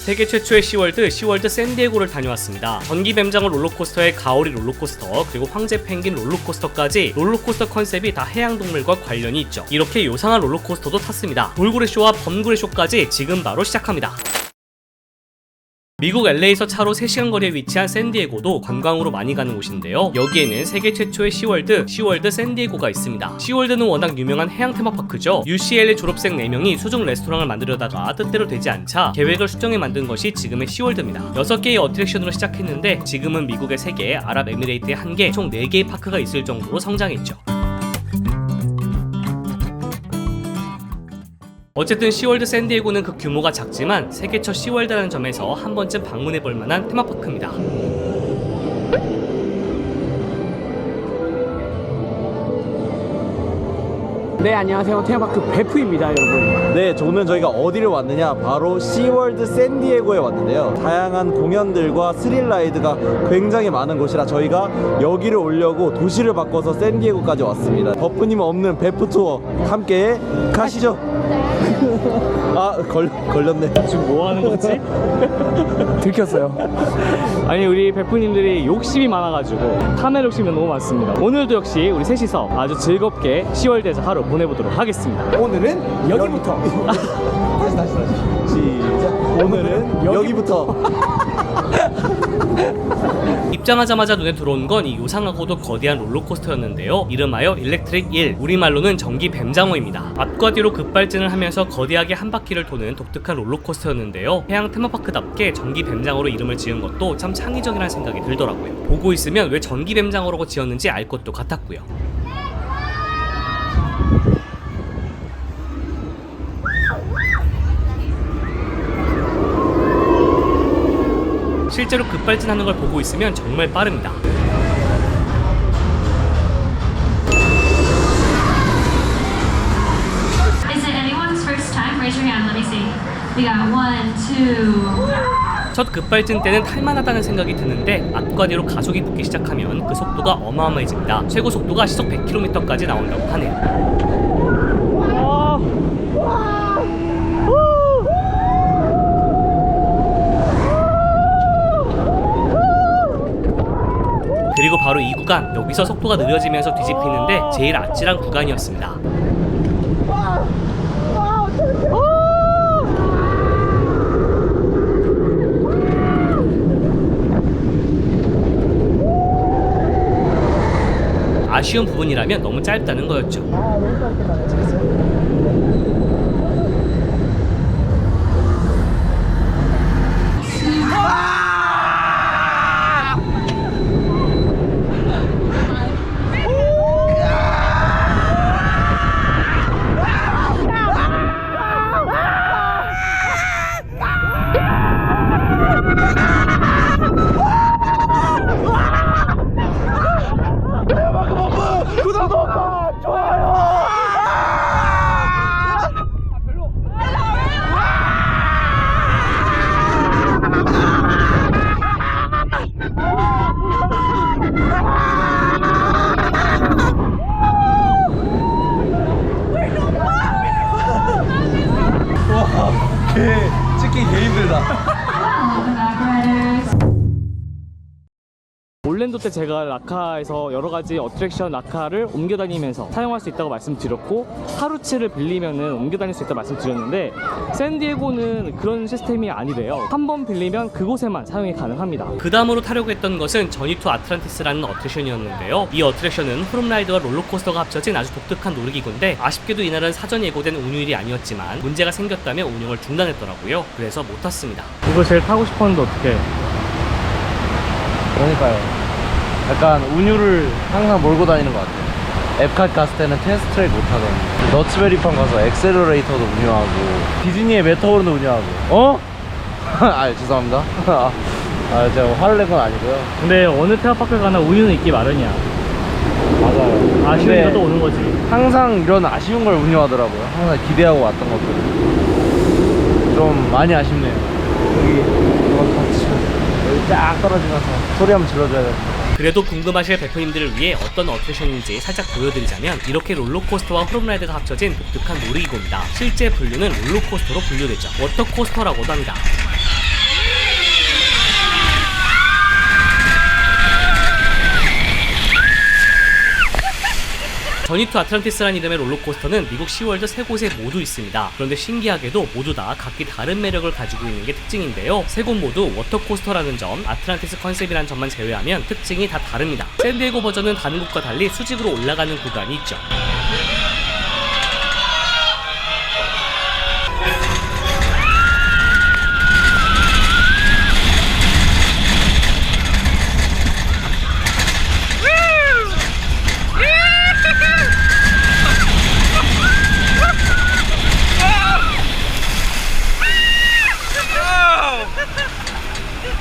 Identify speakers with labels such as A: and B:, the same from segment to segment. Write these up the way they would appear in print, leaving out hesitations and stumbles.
A: 세계 최초의 시월드 샌디에고를 다녀왔습니다. 전기 뱀장어 롤러코스터에 가오리 롤러코스터, 그리고 황제 펭귄 롤러코스터까지 롤러코스터 컨셉이 다 해양동물과 관련이 있죠. 이렇게 요상한 롤러코스터도 탔습니다. 돌고래 쇼와 범고래 쇼까지 지금 바로 시작합니다. 미국 LA에서 차로 3시간 거리에 위치한 샌디에고도 관광으로 많이 가는 곳인데요. 여기에는 세계 최초의 시월드 샌디에고가 있습니다. 시월드는 워낙 유명한 해양 테마파크죠. UCLA 졸업생 4명이 수중 레스토랑을 만들려다가 뜻대로 되지 않자 계획을 수정해 만든 것이 지금의 시월드입니다. 6개의 어트랙션으로 시작했는데 지금은 미국에 3개, 아랍에미레이트에 1개, 총 4개의 파크가 있을 정도로 성장했죠. 어쨌든 시월드 샌디에고는 그 규모가 작지만 세계 첫 시월드라는 점에서 한 번쯤 방문해볼 만한 테마파크입니다.
B: 네, 안녕하세요. 테마파크 베프입니다, 여러분.
C: 네, 오늘 저희가 어디를 왔느냐, 바로 시월드 샌디에고에 왔는데요. 다양한 공연들과 스릴 라이드가 굉장히 많은 곳이라 저희가 여기를 오려고 도시를 바꿔서 샌디에고까지 왔습니다. 버프님 없는 베프 투어 함께 가시죠. 아, 걸렸네.
B: 지금 뭐 하는 거지? 들켰어요. 아니, 우리 베프님들이 욕심이 많아가지고 카메라 욕심이 너무 많습니다. 오늘도 역시 우리 셋이서 아주 즐겁게 시월드에서 하루 보내보도록 하겠습니다.
C: 오늘은 여기부터. 다시. 시작. 오늘은 여기부터.
A: 입장하자마자 눈에 들어온 건 이 요상하고도 거대한 롤러코스터였는데요. 이름하여 일렉트릭 1, 우리말로는 전기 뱀장어입니다. 앞과 뒤로 급발진을 하면서 거대하게 한 바퀴를 도는 독특한 롤러코스터였는데요. 해양 테마파크답게 전기 뱀장어로 이름을 지은 것도 참 창의적이라는 생각이 들더라고요. 보고 있으면 왜 전기 뱀장어라고 지었는지 알 것도 같았고요. 실제로 급발진하는 걸 보고 있으면 정말 빠릅니다.
D: Is it anyone's first time? Raise your hand. Let me see. We got 1, 2.
A: 첫 급발진 때는 탈만하다는 생각이 드는데 앞과 뒤로 가속이 붙기 시작하면 그 속도가 어마어마해집니다. 최고 속도가 시속 100km까지 나온다고 하네요. 그리고 바로 이 구간, 여기서 속도가 느려지면서 뒤집히는데 제일 아찔한 구간이었습니다. 아쉬운 부분이라면 너무 짧다는 거였죠.
C: 찍기 개 힘들다.
D: Welcome back, riders.
B: 올랜도 때 제가 라카에서 여러 가지 어트랙션 라카를 옮겨 다니면서 사용할 수 있다고 말씀드렸고, 하루치를 빌리면은 옮겨 다닐 수 있다고 말씀드렸는데, 샌디에고는 그런 시스템이 아니래요. 한 번 빌리면 그곳에만 사용이 가능합니다.
A: 그 다음으로 타려고 했던 것은 저니 투 아틀란티스라는 어트랙션이었는데요. 이 어트랙션은 호름라이드와 롤러코스터가 합쳐진 아주 독특한 놀이기구인데, 아쉽게도 이날은 사전 예고된 운율이 아니었지만 문제가 생겼다며 운영을 중단했더라고요. 그래서 못 탔습니다.
B: 이거 제일 타고 싶었는데 어떡해.
C: 그러니까요. 약간 운율을 항상 몰고 다니는 것 같아요. 앱캇 갔을 때는 테스트 트랙 못 하거든요. 너츠베리팜 가서 엑셀러레이터도 운영하고, 디즈니의 메타월도 운영하고. 어? 아, 죄송합니다. 제가 화를 낸 건 아니고요.
B: 근데 어느 테마파크 가나 우유는 있기 마련이야.
C: 맞아요.
B: 아쉬우니까 또 오는 거지.
C: 항상 이런 아쉬운 걸 운영하더라고요. 항상 기대하고 왔던 것들을. 좀 많이 아쉽네요. 여기 쫙 떨어지면서 소리 한번 질러줘야 돼.
A: 그래도 궁금하실 베프님들을 위해 어떤 어트랙션인지 살짝 보여드리자면, 이렇게 롤러코스터와 호름라이드가 합쳐진 독특한 놀이기구입니다. 실제 분류는 롤러코스터로 분류되죠. 워터코스터라고도 합니다. 저니투 아틀란티스라는 이름의 롤러코스터는 미국 시월드 3곳에 모두 있습니다. 그런데 신기하게도 모두 다 각기 다른 매력을 가지고 있는 게 특징인데요. 3곳 모두 워터코스터라는 점, 아틀란티스 컨셉이라는 점만 제외하면 특징이 다 다릅니다. 샌디에고 버전은 다른 곳과 달리 수직으로 올라가는 구간이 있죠.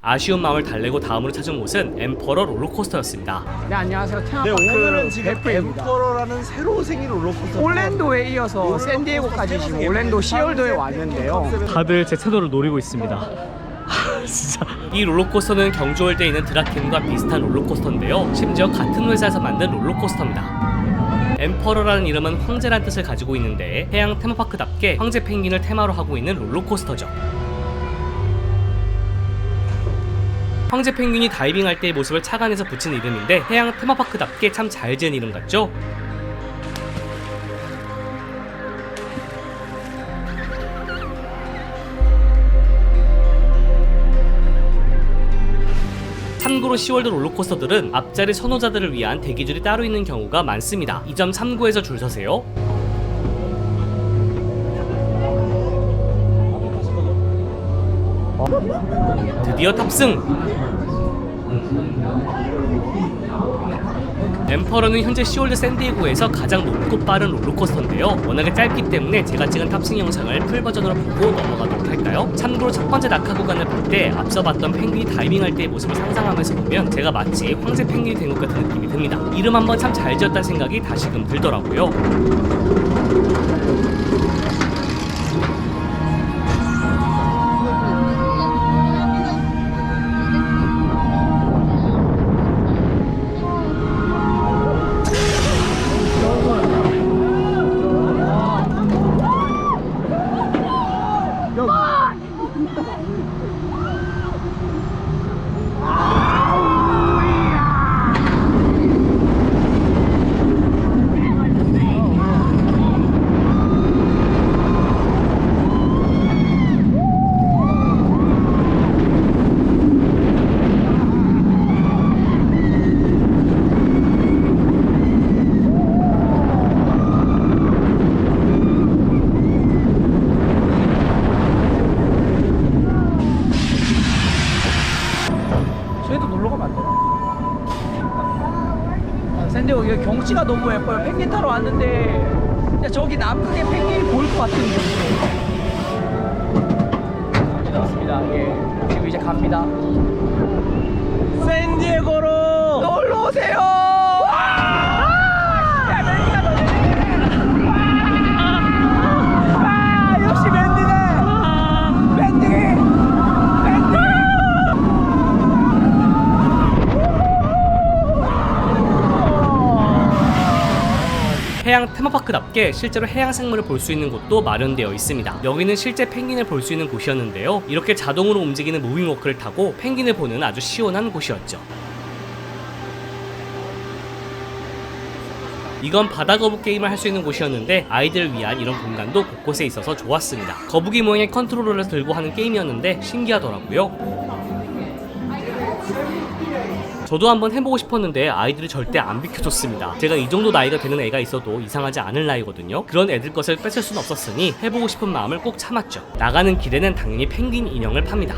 A: 아쉬운 마음을 달래고 다음으로 찾은 곳은 엠퍼러 롤러코스터였습니다.
E: 네, 안녕하세요.
C: 네,
E: 테마파크
C: 오늘은 지금
E: 베프입니다.
C: 엠퍼러라는 새로 생긴 롤러코스터.
E: 올랜도에 이어서 샌디에고까지 지금 올랜도 시월드에 왔는데요.
B: 다들 제 채널을 노리고 있습니다. 진짜.
A: 이 롤러코스터는 경주월드에 있는 드라켄과 비슷한 롤러코스터인데요. 심지어 같은 회사에서 만든 롤러코스터입니다. 엠퍼러라는 이름은 황제란 뜻을 가지고 있는데 해양 테마파크답게 황제 펭귄을 테마로 하고 있는 롤러코스터죠. 황제 펭귄이 다이빙할 때의 모습을 착안해서 붙인 이름인데 해양 테마파크답게 참 잘 지은 이름 같죠? 참고로 시월드 롤러코스터들은 앞자리 선호자들을 위한 대기줄이 따로 있는 경우가 많습니다. 이 점 참고해서 줄 서세요. 드디어 탑승! 엠퍼러는 현재 시월드 샌디에고에서 가장 높고 빠른 롤러코스터인데요. 워낙에 짧기 때문에 제가 찍은 탑승 영상을 풀 버전으로 보고 넘어가도록 할까요? 참고로 첫 번째 낙하 구간을 볼 때 앞서 봤던 펭귄이 다이빙할 때의 모습을 상상하면서 보면 제가 마치 황제 펭귄이 된 것 같은 느낌이 듭니다. 이름 한번 참 잘 지었다는 생각이 다시금 들더라고요.
E: 저희도 놀러 가면 안 돼요? 샌디에고 여기 경치가 너무 예뻐요. 펭귄 타러 왔는데 그냥 저기 남극에 펭귄이 보일 것 같은 느낌. 맞습니다. 예. 지금 이제 갑니다.
C: 샌디에고로
E: 놀러 오세요. 역시 맨디네. 맨디.
A: 해양 테마파크답게 실제로 해양 생물을 볼 수 있는 곳도 마련되어 있습니다. 여기는 실제 펭귄을 볼 수 있는 곳이었는데요. 이렇게 자동으로 움직이는 무빙워크를 타고 펭귄을 보는 아주 시원한 곳이었죠. 이건 바다거북 게임을 할 수 있는 곳이었는데 아이들을 위한 이런 공간도 곳곳에 있어서 좋았습니다. 거북이 모양의 컨트롤러를 들고 하는 게임이었는데 신기하더라고요. 저도 한번 해보고 싶었는데 아이들이 절대 안 비켜줬습니다. 제가 이 정도 나이가 되는 애가 있어도 이상하지 않을 나이거든요. 그런 애들 것을 뺏을 순 없었으니 해보고 싶은 마음을 꼭 참았죠. 나가는 길에는 당연히 펭귄 인형을 팝니다.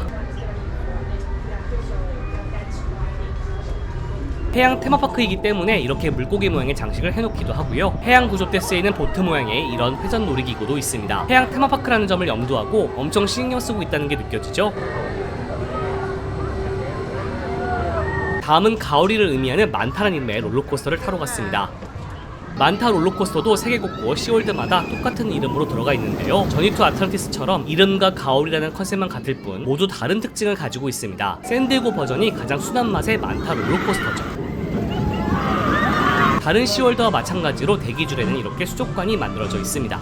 A: 해양 테마파크이기 때문에 이렇게 물고기 모양의 장식을 해놓기도 하고요. 해양 구조 때 쓰이는 보트 모양의 이런 회전 놀이기구도 있습니다. 해양 테마파크라는 점을 염두하고 엄청 신경 쓰고 있다는 게 느껴지죠? 다음은 가오리를 의미하는 만타라는 이름의 롤러코스터를 타러 갔습니다. 만타 롤러코스터도 세계 곳곳 시월드마다 똑같은 이름으로 들어가 있는데요. 저니투 아틀란티스처럼 이름과 가오리라는 컨셉만 같을 뿐 모두 다른 특징을 가지고 있습니다. 샌디에고 버전이 가장 순한 맛의 만타 롤러코스터죠. 다른 시월드와 마찬가지로 대기줄에는 이렇게 수족관이 만들어져 있습니다.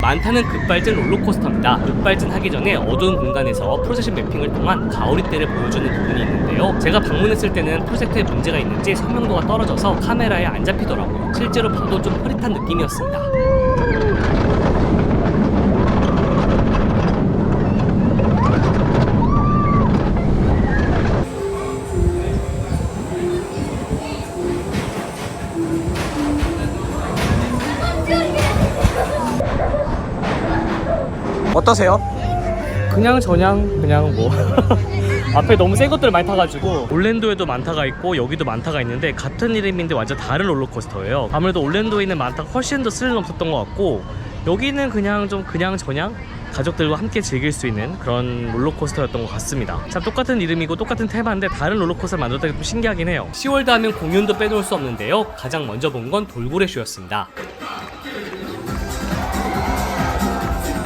A: 많다는 급발진 롤러코스터입니다. 급발진 하기 전에 어두운 공간에서 프로젝션 매핑을 통한 가오리떼를 보여주는 부분이 있는데요. 제가 방문했을 때는 프로젝터에 문제가 있는지 선명도가 떨어져서 카메라에 안 잡히더라고요. 실제로 봐도 좀 흐릿한 느낌이었습니다.
E: 어떠세요?
B: 그냥 뭐 앞에 너무 새 것들 많이 타가지고.
A: 올랜도에도 많다가 있고 여기도 많다가 있는데 같은 이름인데 완전 다른 롤러코스터예요. 아무래도 올랜도에 있는 많다가 훨씬 더 스릴 넘쳤던 것 같고, 여기는 그냥 좀 그냥 저냥 가족들과 함께 즐길 수 있는 그런 롤러코스터였던 것 같습니다. 참 똑같은 이름이고 똑같은 테마인데 다른 롤러코스터를 만들었다는 게 좀 신기하긴 해요. 10월드 하면 공연도 빼놓을 수 없는데요. 가장 먼저 본 건 돌고래 쇼였습니다.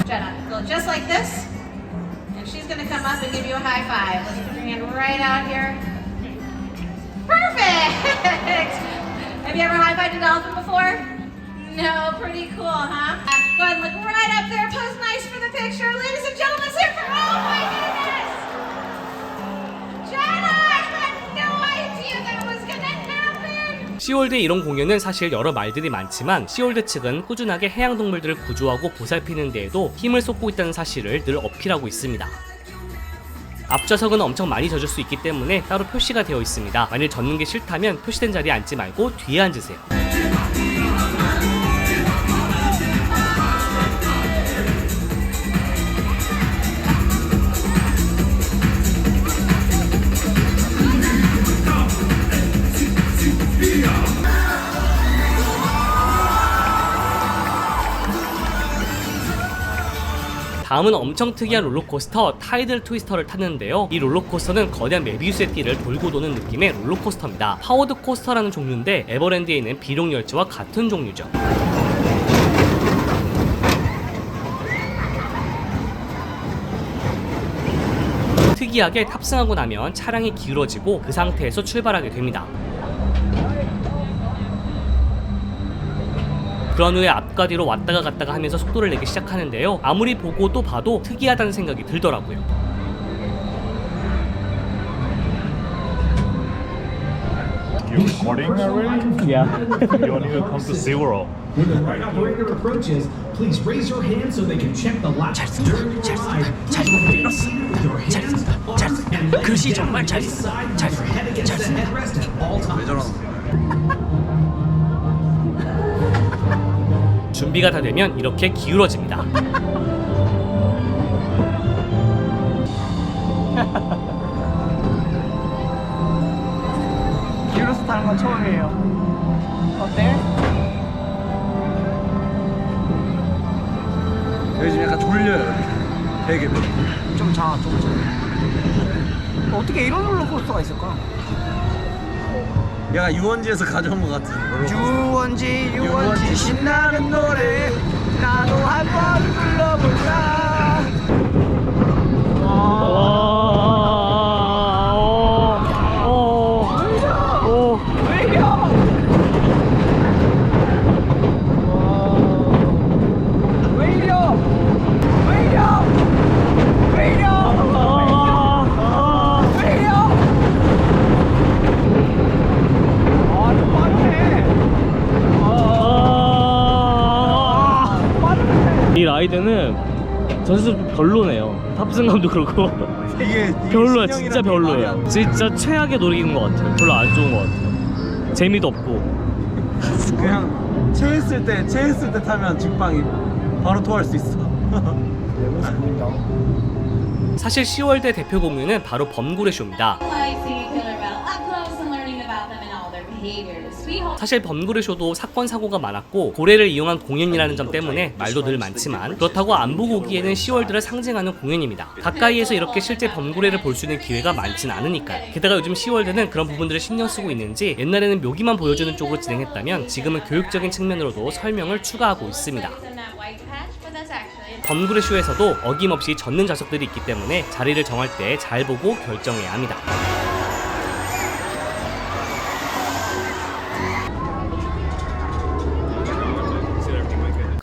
F: Jenna, go just like this, and she's gonna come up and give you a high five. Let's put your hand right out here. Perfect! Have you ever high-fived a dolphin before? No, pretty cool, huh? Go ahead and look right up there, pose nice for the picture. Ladies and gentlemen, let's hear it for, oh my goodness! Jenna, I had no idea that was gonna happen!
A: 시월드의 이런 공연은 사실 여러 말들이 많지만 시월드 측은 꾸준하게 해양동물들을 구조하고 보살피는 데에도 힘을 쏟고 있다는 사실을 늘 어필하고 있습니다. 앞좌석은 엄청 많이 젖을 수 있기 때문에 따로 표시가 되어 있습니다. 만일 젖는 게 싫다면 표시된 자리에 앉지 말고 뒤에 앉으세요. 다음은 엄청 특이한 롤러코스터 타이들 트위스터를 탔는데요. 이 롤러코스터는 거대한 메비우스의 띠를 돌고 도는 느낌의 롤러코스터입니다. 파워드 코스터라는 종류인데 에버랜드에 있는 비룡열차와 같은 종류죠. 특이하게 탑승하고 나면 차량이 기울어지고 그 상태에서 출발하게 됩니다. 그런 후에 앞과 뒤로 왔다가 갔다가 하면서 속도를 내기 시작하는데요. 아무리 보고 또 봐도 특이하다는 생각이 들더라고요.
G: You recording already?
B: Yeah.
G: You want to come to SeaWorld?
H: When the right operator approaches, please raise your hand so they can check the laps during your ride. Please remain seated with your hands, arms, and legs down to the side with your head against the headrest at all times.
A: 준비가 다 되면 이렇게 기울어집니다.
E: 기울어서 타는 건 처음이에요. 어때?
C: 여기 지금 약간 졸려요. 되게.
E: 좀 자. 어떻게 이런 롤러코스터가 있을까?
C: 약간 유원지에서 가져온 것 같은 롤러코스터.
E: 유원지 신나는 노래 나도 한번 불러볼까. 왜 이래? 왜 이래? 왜 이래? 왜 이래?
B: 이 라이드는 전체적으로 좀 별로네요. 탑승감도 그렇고
C: 이게
B: 별로야.
C: 신형이라는
B: 진짜
C: 게 말이
B: 별로야.
C: 안 돼.
B: 진짜 최악의 놀이기구인 것 같아요. 별로 안 좋은 것 같아요. 재미도 없고.
C: 그냥 체했을 때 타면 직방이 바로 토할 수 있어.
A: 사실 시월드의 대표 공연은 바로 범고래 쇼입니다.
F: Like seeing killer whale up close and learning about them and all their behaviors. We hope
A: 사실 범고래 쇼도 사건 사고가 많았고 고래를 이용한 공연이라는 점 때문에 말도 늘 많지만 그렇다고 안 보고 오기에는 시월드를 상징하는 공연입니다. 가까이에서 이렇게 실제 범고래를 볼 수 있는 기회가 많진 않으니까요. 게다가 요즘 시월드는 그런 부분들을 신경 쓰고 있는지 옛날에는 묘기만 보여주는 쪽으로 진행했다면 지금은 교육적인 측면으로도 설명을 추가하고 있습니다.
F: in that white patch, but that's actually
A: 범고래 쇼에서도 어김없이 젖는 좌석들이 있기 때문에 자리를 정할 때 잘 보고 결정해야 합니다.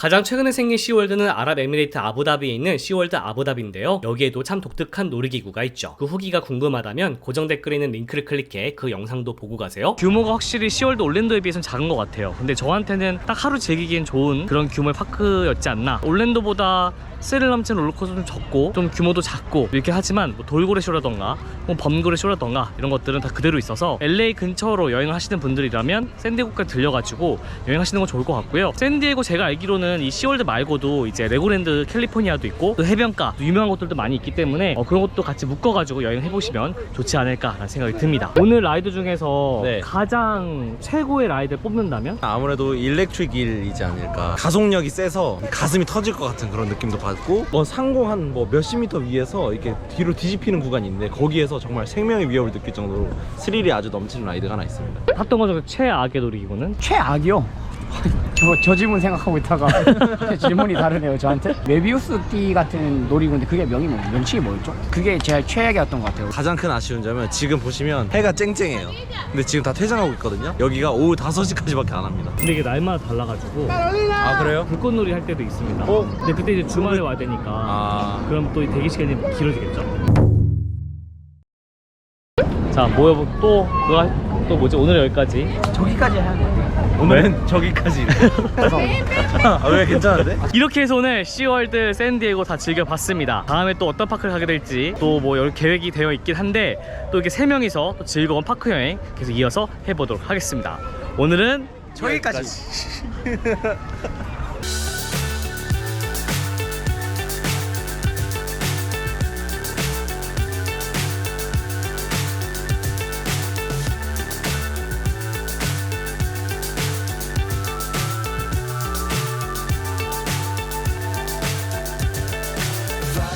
A: 가장 최근에 생긴 시월드는 아랍에미레이트 아부다비에 있는 시월드 아부다비인데요. 여기에도 참 독특한 놀이기구가 있죠. 그 후기가 궁금하다면 고정 댓글에 있는 링크를 클릭해 그 영상도 보고 가세요.
B: 규모가 확실히 시월드 올랜도에 비해서는 작은 것 같아요. 근데 저한테는 딱 하루 즐기기엔 좋은 그런 규모의 파크였지 않나. 올랜도보다 스릴 넘치는 롤러코스터도 좀 적고 좀 규모도 작고 이렇게 하지만 뭐 돌고래 쇼라던가 뭐 범고래 쇼라던가 이런 것들은 다 그대로 있어서 LA 근처로 여행을 하시는 분들이라면 샌디에고까지 들려가지고 여행하시는 건 좋을 것 같고요. 샌디에고 제가 알기로는 이 시월드 말고도 이제 레고랜드 캘리포니아도 있고 또 해변가 또 유명한 곳들도 많이 있기 때문에 그런 것도 같이 묶어가지고 여행해보시면 좋지 않을까라는 생각이 듭니다. 오늘 라이드 중에서
C: 네.
B: 가장 최고의 라이드를 뽑는다면?
C: 아무래도 일렉트릭 휠이지 않을까. 가속력이 세서 가슴이 터질 것 같은 그런 느낌도 받고 뭐 상공 한 뭐 몇십 미터 위에서 이렇게 뒤로 뒤집히는 구간이 있는데 거기에서 정말 생명의 위협을 느낄 정도로 스릴이 아주 넘치는 라이드가 하나 있습니다.
B: 탔던 거 중에 최악의 놀이기구는?
I: 최악이요? 저 질문 생각하고 있다가 질문이 다르네요 저한테. 메비우스 띠 같은 놀이구인데 그게 명칭이 뭐였죠? 그게 제일 최악이었던 것 같아요.
C: 가장 큰 아쉬운 점은 지금 보시면 해가 쨍쨍해요. 근데 지금 다 퇴장하고 있거든요. 여기가 오후 5시까지밖에 안 합니다.
B: 근데 이게 날마다 달라가지고
C: 아 그래요?
B: 불꽃놀이 할 때도 있습니다.
C: 어?
B: 근데 그때 이제 주말에 와야 되니까 그럼 또 대기 시간이 길어지겠죠. 자 모여 또 뭐지 오늘 여기까지.
I: 저기까지 해야 돼.
C: 오늘은 저기까지. 왜 괜찮은데?
B: 이렇게 해서 오늘 시월드 샌디에고 다 즐겨봤습니다. 다음에 또 어떤 파크를 가게 될지 또 뭐 여러 계획이 되어 있긴 한데 또 이렇게 3명이서 또 즐거운 파크 여행 계속 이어서 해보도록 하겠습니다. 오늘은
I: 저기까지.